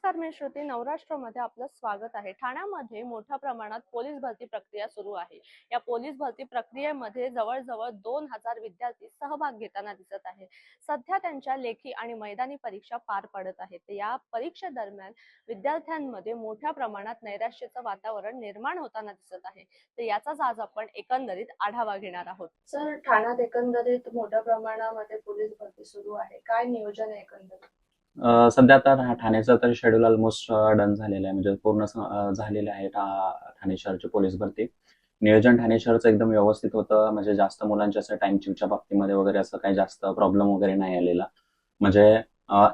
नमस्कार, मी श्रुती. नवराष्ट्रमध्ये आपलं स्वागत आहे. ठाण्यामध्ये मोठ्या प्रमाणात पोलीस भरती प्रक्रिया सुरू आहे. या पोलीस भरती प्रक्रियेमध्ये जवळजवळ 2000 विद्यार्थी सहभाग घेताना दिसत आहे. सध्या त्यांच्या लेखी आणि मैदानी परीक्षा पार पडत आहेत. या परीक्षेदरम्यान विद्यार्थ्यांमध्ये मोठ्या प्रमाणात नैराश्याचं वातावरण निर्माण होताना दिसत आहे. तर याचाच आज आपण एकंदरीत आढावा घेणार आहोत. सर, ठाण्यात एकंदरीत मोठ्या प्रमाणामध्ये पोलीस भरती सुरू आहे. काय नियोजन आहे एकंदरीत? सध्या तर ठाण्याचं तर शेड्यूल ऑलमोस्ट डन झालेलं आहे, म्हणजे पूर्ण झालेलं आहे ठाणे शहरची पोलीस भरती. नियोजन ठाणे शहरचं एकदम व्यवस्थित होतं, म्हणजे जास्त मुलांच्या असं टाइमच्या बाबतीमध्ये वगैरे असं काही जास्त प्रॉब्लेम वगैरे नाही आलेला. म्हणजे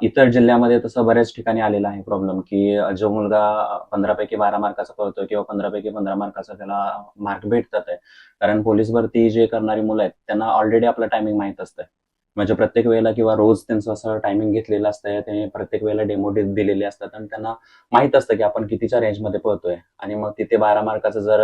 इतर जिल्ह्यामध्ये तसं बऱ्याच ठिकाणी आलेला आहे प्रॉब्लेम, की जो मुलगा 15 पैकी 12 मार्काचा पडतोय किंवा 15 पैकी 15 मार्काचा त्याला मार्क भेटतात आहे. कारण पोलीस भरती जे करणारी मुलं आहेत त्यांना ऑलरेडी आपलं टायमिंग माहीत असतं. म्हणजे प्रत्येक वेळेला किंवा रोज त्यांचं असं टायमिंग घेतलेलं असतं, ते प्रत्येक वेळेला डेमो दिलेले असतात आणि त्यांना माहित असतं की आपण कितीच्या रेंजमध्ये पळतोय. आणि मग तिथे 12 मार्काचं जर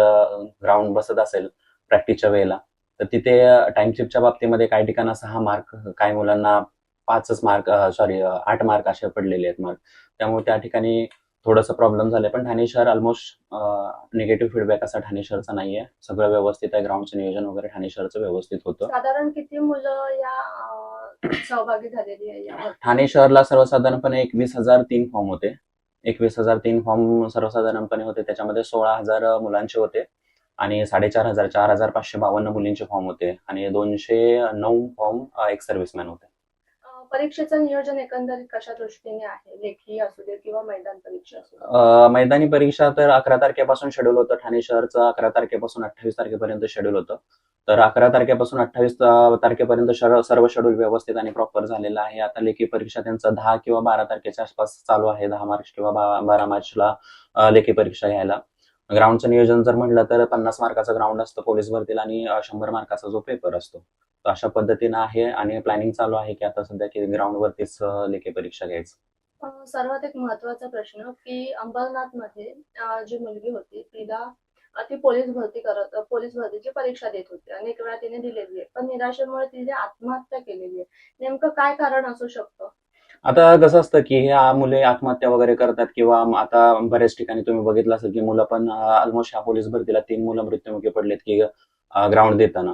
ग्राउंड बसत असेल प्रॅक्टिसच्या वेळेला, तर तिथे टाइमशिफ्टच्या बाबतीमध्ये काही ठिकाणी 6 मार्क, काही मुलांना 5च मार्क, 8 मार्क असे पडलेले आहेत मार्क. त्यामुळे त्या ठिकाणी थोडंसं प्रॉब्लेम झाले. पण ठाणे शहर ऑलमोस्ट निगेटिव्ह फीडबॅक असा ठाणे शहरचा नाहीये. सगळं व्यवस्थित आहे. ग्राउंडचं नियोजन वगैरे ठाणे शहरचं व्यवस्थित होतं. साधारण किती मुलं या सहभागी झालेली आहे यावर? ठाणे शहरला सर्वसाधारणपणे 21,003 फॉर्म होते. 21,003 फॉर्म सर्वसाधारणपणे होते. त्याच्यामध्ये 16,000 मुलांचे होते आणि 4,500 4,552 मुलींचे फॉर्म होते आणि 209 फॉर्म एक्स सर्व्हिसमॅन होते. परीक्षेचं नियोजन एकंदरीत कशा दृष्टीने आहे? लेखी असू दे किंवा मैदान परीक्षा असू दे? मैदानी परीक्षा तर 11 तारखेपासून शेड्यूल होतं. ठाणे शहरचं 11 तारखेपासून 28 तारखेपर्यंत शेड्यूल होतं. तर 11 तारखेपासून 28 तारखेपर्यंत सर्व शेड्यूल व्यवस्थित आणि प्रॉपर झालेलं आहे. आता लेखी परीक्षा त्यांचं 10 किंवा 12 तारखेच्या आसपास चालू आहे. 10 मार्च किंवा 12 मार्चला लेखी परीक्षा घ्यायला. ग्राउंडचं नियोजन जर म्हटलं तर 50 मार्काचा ग्राउंड असतं पोलीस भरतीला आणि 100 मार्काचा जो पेपर असतो. तर अशा पद्धतीनं आहे आणि प्लॅनिंग चालू आहे की आता सध्या की ग्राउंडवरतीच लेखी परीक्षा घ्यायचं. सर्वात एक महत्वाचा प्रश्न की अंबरनाथमध्ये जी मुलगी होती तिला ती पोलीस भरतीची परीक्षा देत होती. अनेक वेळा तिने दिलेली आहे, पण निराशेमुळे तिने आत्महत्या केलेली आहे. नेमकं काय कारण असू शकतं? आता कसं असतं की ह्या मुले आत्महत्या वगैरे करतात किंवा आता बऱ्याच ठिकाणी तुम्ही बघितलं असेल की मुलं पण ऑलमोस्ट ह्या पोलीस भरतीला 3 मुलं मृत्युमुखी पडलेत की ग्राउंड देताना.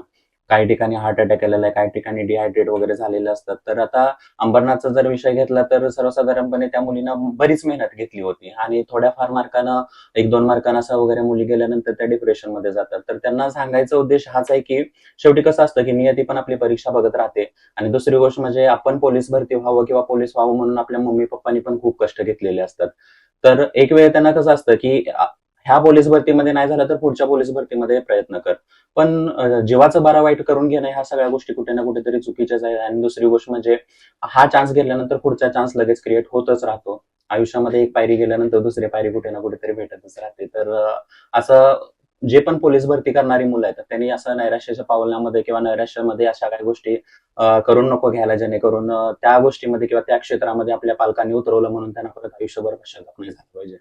काही ठिकाणी हार्ट अटॅक आलेला आहे, काही ठिकाणी डिहायड्रेट वगैरे झालेले असतात. तर आता अंबरनाथचा जर विषय घेतला तर सर्वसाधारणपणे त्या मुलीनं बरीच मेहनत घेतली होती आणि थोड्याफार मार्कानं 1-2 मार्कानं असं वगैरे मुली गेल्यानंतर त्या डिप्रेशनमध्ये जातात. तर त्यांना सांगायचा उद्देश हाच आहे की शेवटी कसं असतं की नियती पण आपली परीक्षा बघत राहते आणि दुसरी गोष्ट म्हणजे आपण पोलीस भरती व्हावं किंवा पोलीस व्हावं म्हणून आपल्या मम्मी पप्पांनी पण खूप कष्ट घेतलेले असतात. तर एक वेळ त्यांना कसं असतं की ह्या पोलीस भरतीमध्ये नाही झालं तर पुढच्या पोलीस भरतीमध्ये प्रयत्न कर. पण जीवाचं बारा वाईट करून घेणं ह्या सगळ्या गोष्टी कुठे ना कुठेतरी चुकीच्याच आहे. आणि दुसरी गोष्ट म्हणजे हा चान्स घेतल्यानंतर पुढचा चान्स लगेच क्रिएट होतच राहतो. आयुष्यामध्ये एक पायरी गेल्यानंतर दुसरी पायरी कुठे ना कुठेतरी भेटतच राहते. तर असं जे पण पोलीस भरती करणारी मुलं आहेत त्यांनी असं नैराश्याच्या पावलामध्ये किंवा नैराश्यामध्ये अशा काही गोष्टी करून नको घ्यायला, जेणेकरून त्या गोष्टीमध्ये किंवा त्या क्षेत्रामध्ये आपल्या पालकांनी उतरवलं म्हणून त्यांना परत आयुष्यभर पश्चाताप नाही झाला पाहिजे.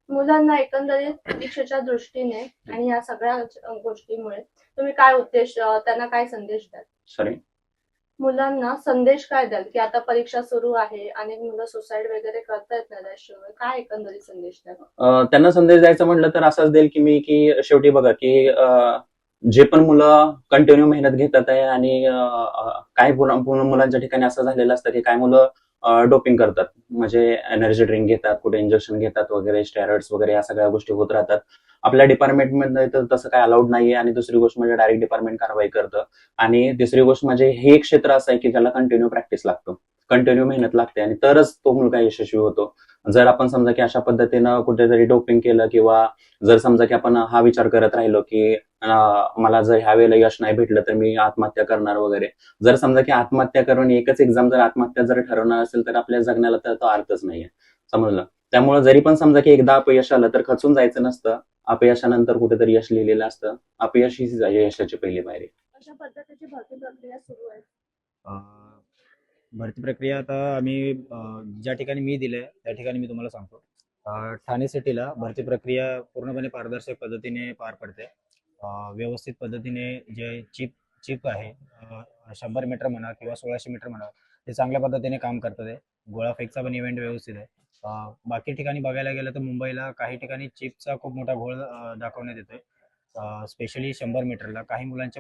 मुलांना एकंदरीत परीक्षेच्या दृष्टीने आणि या सगळ्या गोष्टीमुळे तुम्ही काय उद्देश त्यांना काय संदेश द्याल? सॉरी, मुलांना संदेश काय द्याल की आता परीक्षा सुरू आहे, अनेक मुलं सुसाईड वगैरे करतायत नैराश्यामुळे, काय एकंदरीत संदेश द्याल? त्यांना संदेश द्यायचा म्हटलं तर असाच देईल की मी की शेवटी बघा की जे पण मुलं कंटिन्यू मेहनत घेतात आहे आणि काही मुलांच्या ठिकाणी असं झालेलं असतं की काही मुलं डोपिंग करतात, म्हणजे एनर्जी ड्रिंक घेतात, कुठे इंजेक्शन घेतात वगैरे, स्टेरॉइड्स वगैरे या सगळ्या गोष्टी होत राहतात. आपल्या डिपार्टमेंटमध्ये तर तसं काही अलाउड नाहीये आणि दुसरी गोष्ट म्हणजे डायरेक्ट डिपार्टमेंट कारवाई करतं. आणि तिसरी गोष्ट म्हणजे हे एक क्षेत्र असं आहे की ज्याला कंटिन्यू प्रॅक्टिस लागतो, कंटिन्यू मेहनत लागते आणि तरच तो मुलगा यशस्वी होतो. जर आपण समजा की अशा पद्धतीनं कुठेतरी डोपिंग केलं किंवा जर समजा की आपण हा विचार करत राहिलो की मला जर ह्या वेळेला यश नाही भेटलं तर मी आत्महत्या करणार वगैरे, जर समजा की आत्महत्या करून एकच एक्झाम जर आत्महत्या जर ठरवणार असेल तर आपल्या जगण्याला तर तो अर्थच नाहीये, समजलं. त्यामुळे जरी पण समजा की एकदा अपयश आलं तर खचून जायचं नसतं. अपयशानंतर कुठेतरी यश लिहिलेलं असतं. अपयश ही यशाची पहिली पायरी. अशा पद्धतीची भरती प्रक्रिया सुरू आहे. भरती प्रक्रिया आता आम्ही ज्या ठिकाणी मी दिलंय त्या ठिकाणी मी तुम्हाला सांगतो. ठाणे सिटीला भरती प्रक्रिया पूर्णपणे पारदर्शक पद्धतीने पार पडते. व्यवस्थित पद्धतीने जे चीप आहे, 100 मीटर म्हणा किंवा 1600 मीटर म्हणा, ते चांगल्या पद्धतीने काम करतं. ते गोळाफेकचा पण इव्हेंट व्यवस्थित आहे. बाकी ठिकाणी बघायला गेलं तर मुंबईला काही ठिकाणी चिपचा खूप मोठा घोळ दाखवण्यात येतोय. स्पेशली 100 मीटरला काही मुलांचे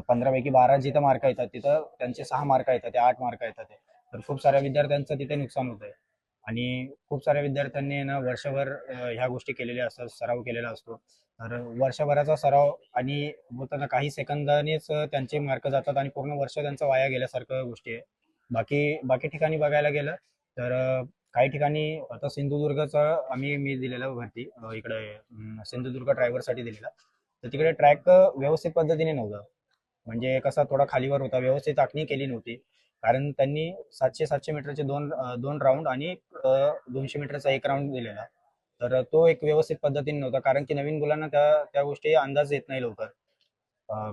15 पैकी 12 जिथं मार्क येतात तिथं त्यांचे 6 मार्क येतात, ते 8 मार्क येतात. तर खूप साऱ्या विद्यार्थ्यांचं तिथे नुकसान होत आहे. आणि खूप साऱ्या विद्यार्थ्यांनी ना वर्षभर ह्या गोष्टी केलेल्या असतात, सराव केलेला असतो. तर वर्षभराचा सराव आणि बोलताना काही सेकंदानेच त्यांचे मार्क जातात आणि पूर्ण वर्ष त्यांचं वाया गेल्यासारखं गोष्टी आहे. बाकी बाकी ठिकाणी बघायला गेलं तर काही ठिकाणी आता सिंधुदुर्गचा मी दिलेला भरती इकडे सिंधुदुर्ग ड्रायव्हरसाठी दिलेला. तर तिकडे ट्रॅक व्यवस्थित पद्धतीने नव्हता. म्हणजे कसा थोडा खालीवर होता, व्यवस्थित आखणी केली नव्हती. कारण त्यांनी 700 मीटरचे दोन राऊंड आणि 200 मीटरचा एक राऊंड दिलेला. तर तो एक व्यवस्थित पद्धतीने नव्हता, कारण की नवीन मुलांना त्या त्या गोष्टी अंदाज येत नाही लवकर.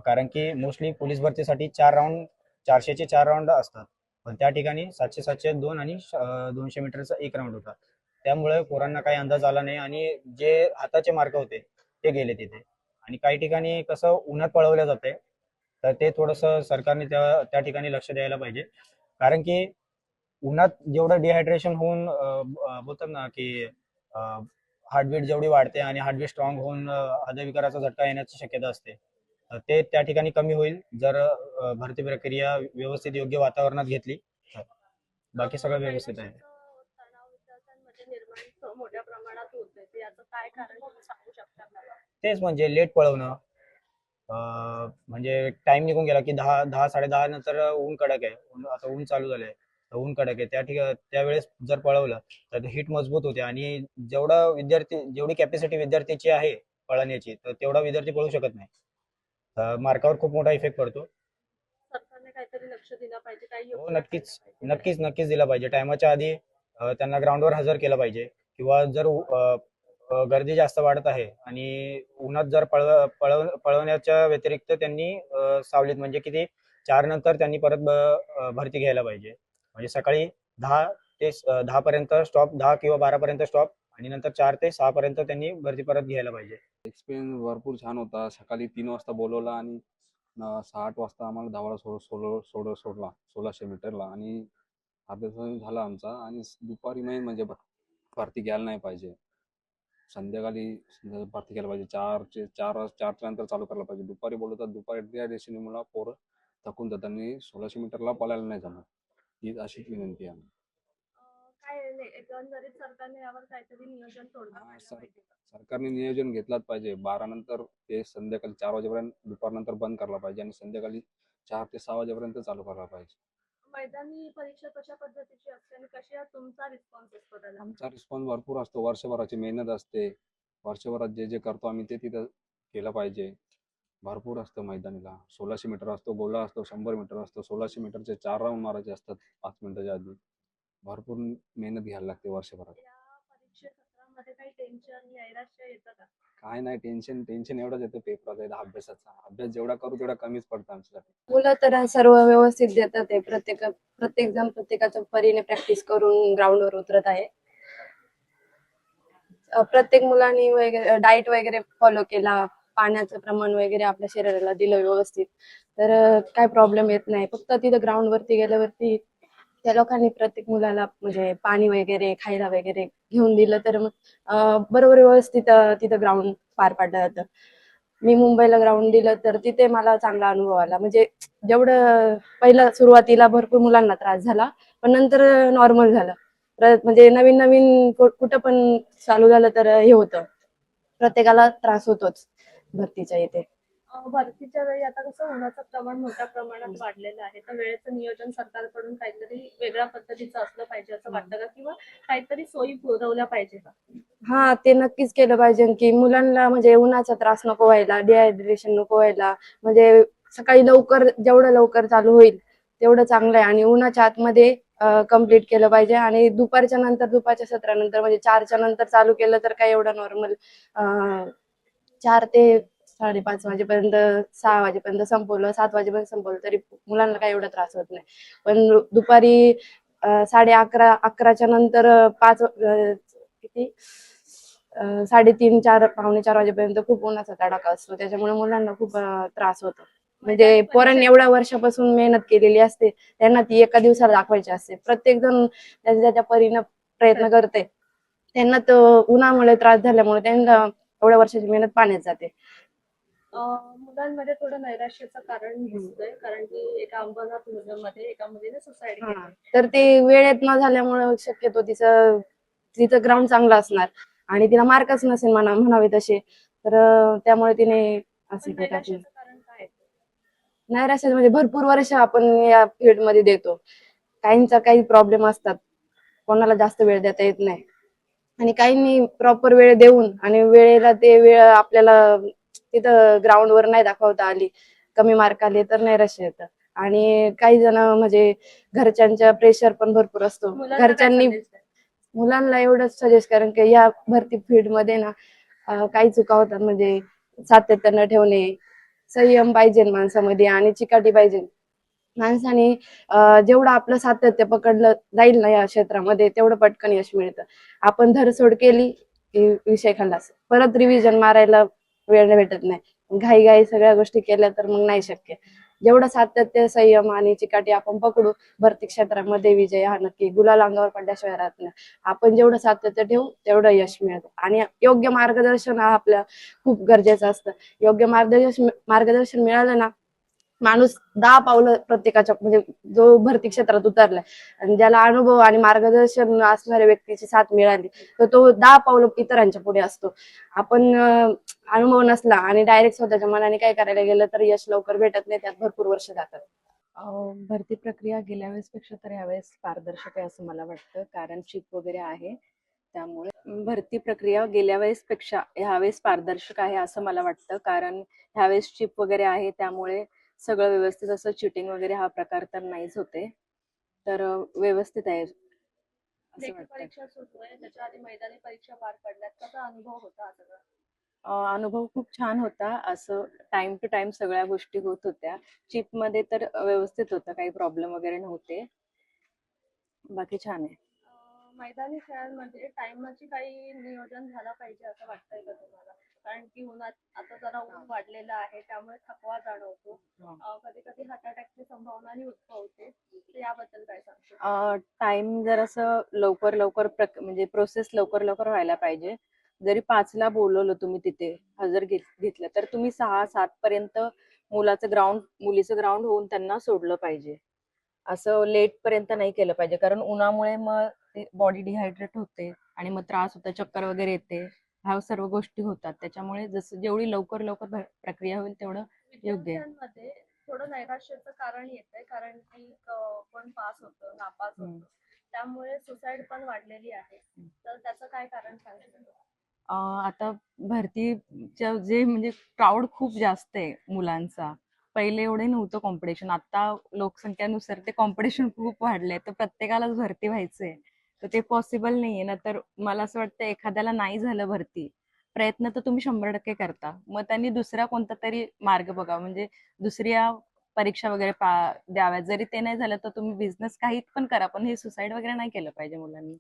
कारण की मोस्टली पोलीस भरतीसाठी 4 राऊंड, 400चे 4 राऊंड असतात. पण त्या ठिकाणी 700 2 आणि 200 मीटरचा एक राऊंड होता. त्यामुळे पोरांना काही अंदाज आला नाही आणि जे हाताचे मार्क होते ते गेले तिथे. आणि काही ठिकाणी कसं उन्हात पळवल्या जाते, तर ते थोडंसं सरकारने त्या त्या ठिकाणी लक्ष द्यायला पाहिजे. कारण की उन्हात जेवढं डिहायड्रेशन होऊन बोलतात ना की हार्टबीट जेवढी वाढते आणि हार्टबीट स्ट्रॉंग होऊन हृदयविकाराचा झटका येण्याची शक्यता असते. ते त्या ठिकाणी कमी होईल जर भरती प्रक्रिया व्यवस्थित योग्य वातावरणात घेतली तर. बाकी सगळं व्यवस्थित आहे. तणाव विद्यार्थ्यांमध्ये निर्माण मोठ्या प्रमाणात होतोय, तर याचं काय कारण तुम्ही सांगू शकता मला? तेच म्हणजे लेट पळवणं. म्हणजे टाइम निघून गेला की 10 10 10 नंतर ऊन कडक आहे. आता ऊन चालू झालंय, तर ऊन कडक आहे. त्यावेळेस जर पळवलं तर हिट मजबूत होते आणि जेवढी कॅपॅसिटी विद्यार्थ्याची आहे पळण्याची, तर तेवढा विद्यार्थी पळू शकत नाही. मार्कावर खूप मोठा इफेक्ट पडतो. सरकारने काहीतरी लक्ष दिलं पाहिजे, काही हो, योजना नक्कीच. काढल्या पाहिजे. नक्कीच दिला पाहिजे. टायमाच्या आधी त्यांना ग्राउंडवर हजर केलं पाहिजे. किंवा जर गर्दी जास्त वाढत आहे आणि उन्हात जर पळवण्याच्या व्यतिरिक्त त्यांनी सावलीत म्हणजे किती 4 नंतर त्यांनी परत भरती घ्यायला पाहिजे. म्हणजे सकाळी 10 पर्यंत स्टॉप, 10 किंवा 12 पर्यंत स्टॉप आणि नंतर 4 ते 6 पर्यंत त्यांनी भरती परत घ्यायला पाहिजे. एक्सपिरियन्स भरपूर छान होता. सकाळी 3 वाजता बोलवला आणि 6-8 वाजता आम्हाला धावायला सोडला 1600 मीटरला आणि अभ्यास झाला आमचा. आणि दुपारी मेन म्हणजे भरती घ्यायला नाही पाहिजे. संध्याकाळी भरती घ्यायला पाहिजे. 4च्या नंतर चालू करायला पाहिजे. दुपारी बोलवतात, दुपारी डिहायड्रेशनमुळे पोरं थकून जातात आणि 1600 मीटरला पळायला नाही जमत. ही अशीच विनंती आहे. काय नाही, एकंदरीत सरकारने यावर काहीतरी नियोजन तोडलं हा, पाहिजे माहिती का? सरकारने नियोजन घेतलाच पाहिजे. 12 नंतर ते संध्याकाळी 4 वाजेपर्यंत दुपारनंतर बंद करायला पाहिजे आणि संध्याकाळी 4 ते 6 वाजेपर्यंत चालू करायला पाहिजे. मैदानी परीक्षा कशा पद्धतीची असते आणि कशा तुमचा रिस्पॉन्स असतो त्याला? आमचा रिस्पॉन्स भरपूर असतो. वर्षभराची मेहनत असते. वर्षभरात जे जे करतो आम्ही ते तिथं केलं पाहिजे. भरपूर असतं मैदानीला. 1600 मीटर असतो, गोला असतो, 100 मीटर असतो. 1600 मीटरचे 4 राऊंड मारायचे असतात 5 मिनिटाच्या आधी. भरपूर मेहनत घ्यायला लागते वर्षभरात. या परीक्षे सत्रामध्ये काही टेन्शन, नैराश्य येतं का? काय नाही, टेन्शन एवढंच येतं पेपराचा, अभ्यासाचा. अभ्यास जेवढा करू तेवढा कमीच पडतं आमच्यासाठी. मुलं तर सर्व व्यवस्थित देतात आहे. प्रत्येक जण प्रत्येकाच्या परीने प्रॅक्टिस करून ग्राउंडवर उतरत आहे. प्रत्येक मुलांनी वगैरे डाएट वगैरे फॉलो केला, पाण्याचं प्रमाण वगैरे आपल्या शरीराला दिलं व्यवस्थित, तर काय प्रॉब्लेम येत नाही. फक्त तिथं ग्राउंड वरती गेल्यावरती त्या लोकांनी प्रत्येक मुलाला म्हणजे पाणी वगैरे खायला वगैरे घेऊन दिलं तर मग बरोबर व्यवस्थित तिथं ग्राउंड पार पाडलं जातं. मी मुंबईला ग्राउंड दिलं तर तिथे मला चांगला अनुभव आला. म्हणजे जेवढं पहिलं सुरुवातीला भरपूर मुलांना त्रास झाला, पण नंतर नॉर्मल झालं. म्हणजे नवीन नवीन कुठं पण चालू झालं तर हे होतं, प्रत्येकाला त्रास होतोच भरतीच्या इथे. भरतीच्या वेळी आता कसं उन्हाचं प्रमाण मोठ्या प्रमाणात वाढलेलं आहे, तर वेळेचं नियोजन सरकारकडून काहीतरी वेगळ्या पद्धतीचं असलं पाहिजे असं वाटतं का? किंवा काहीतरी सोयी पुरवल्या पाहिजे का? हा, ते नक्कीच केलं पाहिजे की मुलांना म्हणजे उन्हाचा त्रास नको व्हायला, डिहायड्रेशन नको व्हायला. म्हणजे सकाळी जेवढं लवकर चालू होईल तेवढं चांगलं आहे. आणि उन्हाच्या आतमध्ये कम्प्लीट केलं पाहिजे. आणि दुपारच्या सत्रानंतर म्हणजे 4च्या नंतर चालू केलं तर काय एवढं नॉर्मल 4 ते 5:30 वाजेपर्यंत, 6 वाजेपर्यंत संपवलं, 7 वाजेपर्यंत संपवलं तरी मुलांना काही एवढा त्रास होत नाही. पण दुपारी 11:30च्या नंतर 3:30 4 पावणे 4 वाजेपर्यंत खूप उन्हाचा तडाखा असतो. त्याच्यामुळे मुलांना खूप त्रास होतो. म्हणजे पोरांनी एवढ्या वर्षापासून मेहनत केलेली असते, त्यांना ती एका दिवसाला दाखवायची असते. प्रत्येक जण त्याच्या परीनं प्रयत्न करते त्यांना तो उन्हामुळे त्रास झाल्यामुळे त्यांना एवढ्या वर्षाची मेहनत पाण्यात जाते. मुलांमध्ये थोडं नैराश्याचं कारण दिसतंय कारण की एका अंबरनाथ मध्ये एका मुलीने सुसाईड हा. केलं. तर ते वेळेत न झाल्यामुळे शक्यतो तिचं ग्राउंड चांगलं असणार आणि तिला मार्कच नसेल म्हणावे तसे, तर त्यामुळे तिने असे पण केलं. नैराश्याचं कारण काय आहे? नैराश्य म्हणजे भरपूर वर्ष आपण या फील्ड मध्ये देतो, काहींचा काही प्रॉब्लेम असतात, कोणाला जास्त वेळ देता येत नाही आणि काहींनी प्रॉपर वेळ देऊन आणि वेळेला ते वेळ आपल्याला तिथं ग्राउंडवर नाही दाखवता आली, कमी मार्क आले तर नैराश्य येतं. आणि काही जण म्हणजे घरच्यांच्या प्रेशर पण भरपूर असतो. मुलांना काय घरच्यांनी संदेश द्याल? मुलांना एवढंच सजेस्ट कारण की या भरती फील्ड मध्ये ना काही चुका होतात, म्हणजे सातत्य न ठेवणे, संयम पाहिजे माणसामध्ये आणि चिकाटी पाहिजे. माणसाने जेवढं आपलं सातत्य पकडलं जाईल ना या क्षेत्रामध्ये तेवढं पटकन यश मिळतं. आपण धरसोड केली की विषय खलास, परत रिव्हिजन मारायला वेळ भेटत नाही. घाई सगळ्या गोष्टी केल्या तर मग नाही शक्य. जेवढं सातत्य, संयम आणि चिकाटी आपण पकडू, भरती क्षेत्रामध्ये विजय हा नक्की. गुलाल अंगावर पडल्याशिवाय राहत नाही. आपण जेवढं सातत्य ठेवू तेवढं यश मिळतं आणि योग्य मार्गदर्शन हा आपल्या खूप गरजेचं असतं. योग्य मार्गदर्शन मिळालं ना, माणूस 10 पावलं प्रत्येकाच्या म्हणजे जो भरती क्षेत्रात उतरलाय आणि ज्याला अनुभव आणि मार्गदर्शन असणाऱ्या व्यक्तीची साथ मिळाली तर तो 10 पावलं इतरांच्या पुढे असतो. आपण अनुभव नसला आणि डायरेक्ट स्वतःच्या मनाने काय करायला गेलं तर यश लवकर भेटत नाही, त्यात भरपूर वर्ष जातात. भरती प्रक्रिया गेल्या वेळेसपेक्षा तर यावेळेस पारदर्शक आहे असं मला वाटतं, कारण चिप वगैरे आहे त्यामुळे भरती प्रक्रिया गेल्या वेळेसपेक्षा ह्यावेळेस पारदर्शक आहे असं मला वाटतं, कारण ह्यावेळेस चिप वगैरे आहे त्यामुळे सगळं व्यवस्थित, असं चिटिंग वगैरे हा प्रकार तर नाहीच होते, तर व्यवस्थित आहे असं लेखी वाटतं. परीक्षा सुरू आहे, त्याच्या आधी मैदानी परीक्षा पार पडल्यात, कसा अनुभव होता हा सगळा? अनुभव खूप छान होता. असं टाइम टू टाइम सगळ्या गोष्टी होत होत्या. चिपमध्ये तर व्यवस्थित होतं, काही प्रॉब्लेम वगैरे नव्हते. बाकी छान आहे. मैदानी खेळांमध्ये टाइमची काही नियोजन झालं पाहिजे असं वाटतंय का तुम्हाला? कारण की उन्हात आता जरा ऊन वाढलेलं आहे त्यामुळे थकवा जाणवतो. कधी कधी हार्ट अटॅकची संभावनाही उद्भवते. तर याबद्दल काय सांगतो? टाइम जर असं लवकर लवकर म्हणजे प्रोसेस लवकर लवकर व्हायला पाहिजे. जरी 5ला बोलवलं तुम्ही तिथे हजर घेतलं तर तुम्ही 6-7 पर्यंत मुलीचं ग्राउंड होऊन त्यांना सोडलं पाहिजे. असं लेट पर्यंत नाही केलं पाहिजे, कारण उन्हामुळे मग बॉडी डिहायड्रेट होते आणि मग त्रास होतो, चक्कर वगैरे येते, ह्या सर्व गोष्टी होतात. त्याच्यामुळे जसं जेवढी लवकर लवकर प्रक्रिया होईल तेवढं योग्य आहे. विद्यार्थ्यांमध्ये थोडं नैराश्याचं कारण येतंय कारण की कोण पास होतं, नापास होतं. त्यामुळे सुसाईड पण वाढलेली आहे. तर त्याचं काय कारण सांगशील? आता भरतीच्या जे म्हणजे क्राऊड खूप जास्त आहे मुलांचा. पहिले एवढे नव्हतं कॉम्पिटिशन, आता लोकसंख्येनुसार ते कॉम्पिटिशन खूप वाढलंय, तर प्रत्येकालाच भरती व्हायचंय, तर ते पॉसिबल नाहीये ना. तर मला असं वाटतं एखाद्याला नाही झालं भरती, प्रयत्न तर तुम्ही 100% करता, मग त्यांनी दुसरा कोणता तरी मार्ग बघा, म्हणजे दुसऱ्या परीक्षा वगैरे द्याव्यात. जरी ते नाही झालं तर तुम्ही बिझनेस काही पण करा, पण हे सुसाईड वगैरे नाही केलं पाहिजे मुलांनी.